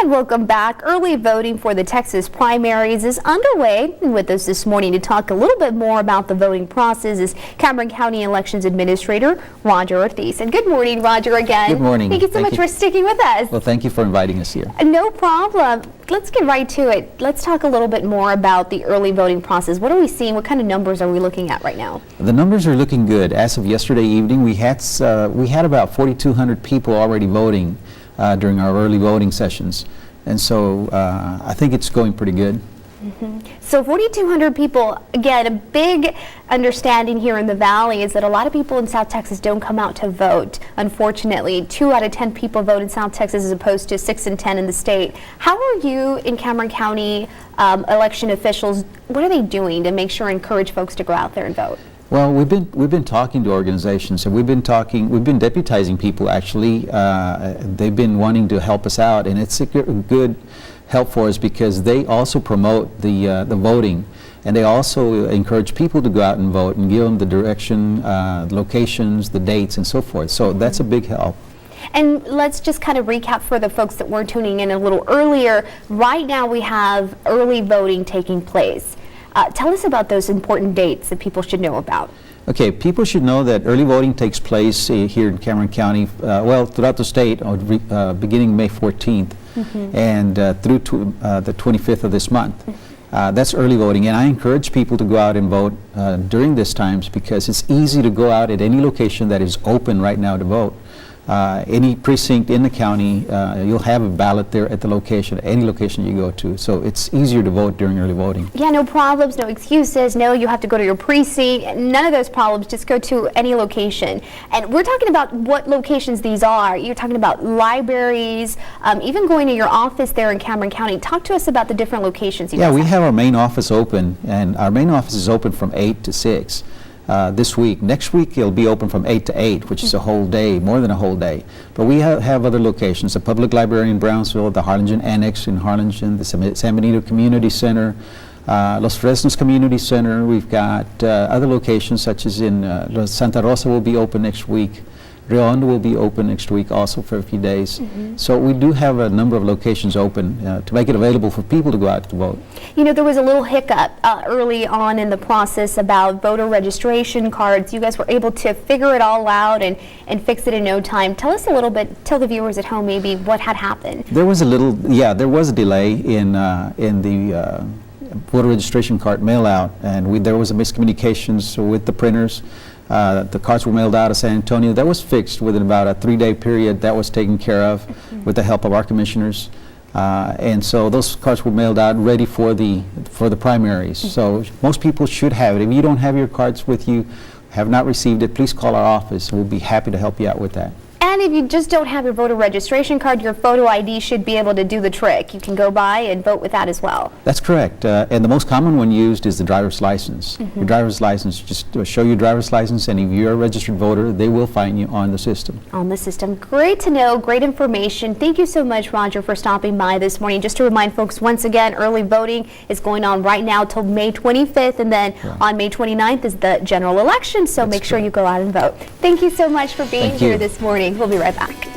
And welcome back. Early voting for the Texas primaries is underway. And with us this morning to talk a little bit more about the voting process is Cameron County Elections Administrator Roger Ortiz. And good morning, Roger, again. Good morning. Thank you so much for sticking with us. Well, thank you for inviting us here. No problem. Let's get right to it. Let's talk a little bit more about the early voting process. What are we seeing? What kind of numbers are we looking at right now? The numbers are looking good. As of yesterday evening, we had about 4,200 people already voting during our early voting sessions. And so I think it's going pretty good. So 4,200 people, again, a big understanding here in the Valley is that a lot of people in South Texas don't come out to vote. Unfortunately, 2 out of 10 people vote in South Texas as opposed to 6 in 10 in the state. How are you in Cameron County election officials, what are they doing to make sure and encourage folks to go out there and vote? Well, we've been talking to organizations, and we've been deputizing people actually. They've been wanting to help us out, and it's a good help for us because they also promote the voting, and they also encourage people to go out and vote and give them the direction, locations, the dates, and so forth. So that's a big help. And let's just kind of recap for the folks that were tuning in a little earlier. Right now we have early voting taking place. Tell us about those important dates that people should know about. Okay, people should know that early voting takes place here in Cameron County, well, throughout the state, beginning May 14th and through to the 25th of this month. That's early voting, and I encourage people to go out and vote during these times because it's easy to go out at any location that is open right now to vote. Any precinct in the county, you'll have a ballot there at the location, any location you go to. So it's easier to vote during early voting. Yeah, no problems, no excuses, no you have to go to your precinct, none of those problems, just go to any location. And we're talking about what locations these are. You're talking about libraries, even going to your office there in Cameron County. Talk to us about the different locations you guys have. Yeah, we have our main office open, and our main office is open from 8 to 6. This week. Next week it'll be open from 8 to 8, which is a whole day, more than a whole day. But we have other locations, the Public Library in Brownsville, the Harlingen Annex in Harlingen, the San Benito Community Center, Los Fresnos Community Center. We've got other locations such as in Santa Rosa will be open next week. Rio Hondo will be open next week also for a few days. So we do have a number of locations open to make it available for people to go out to vote. You know, there was a little hiccup early on in the process about voter registration cards. You guys were able to figure it all out and fix it in no time. Tell us a little bit, tell the viewers at home maybe what had happened. There was a little, there was a delay in the voter registration card mail out, and there was a miscommunications with the printers. The cards were mailed out of San Antonio. That was fixed within about a 3-day period. That was taken care of with the help of our commissioners. And so those cards were mailed out ready for the primaries. So most people should have it. If you don't have your cards with you, have not received it, please call our office. We'll be happy to help you out with that. And if you just don't have your voter registration card, your photo ID should be able to do the trick. You can go by and vote with that as well. That's correct. And the most common one used is the driver's license. Your driver's license, just show your driver's license, and if you're a registered voter, they will find you on the system. On the system. Great to know. Great information. Thank you so much, Roger, for stopping by this morning. Just to remind folks, once again, early voting is going on right now till May 25th, and then on May 29th is the general election, so make sure you go out and vote. Thank you so much for being here this morning. We'll be right back.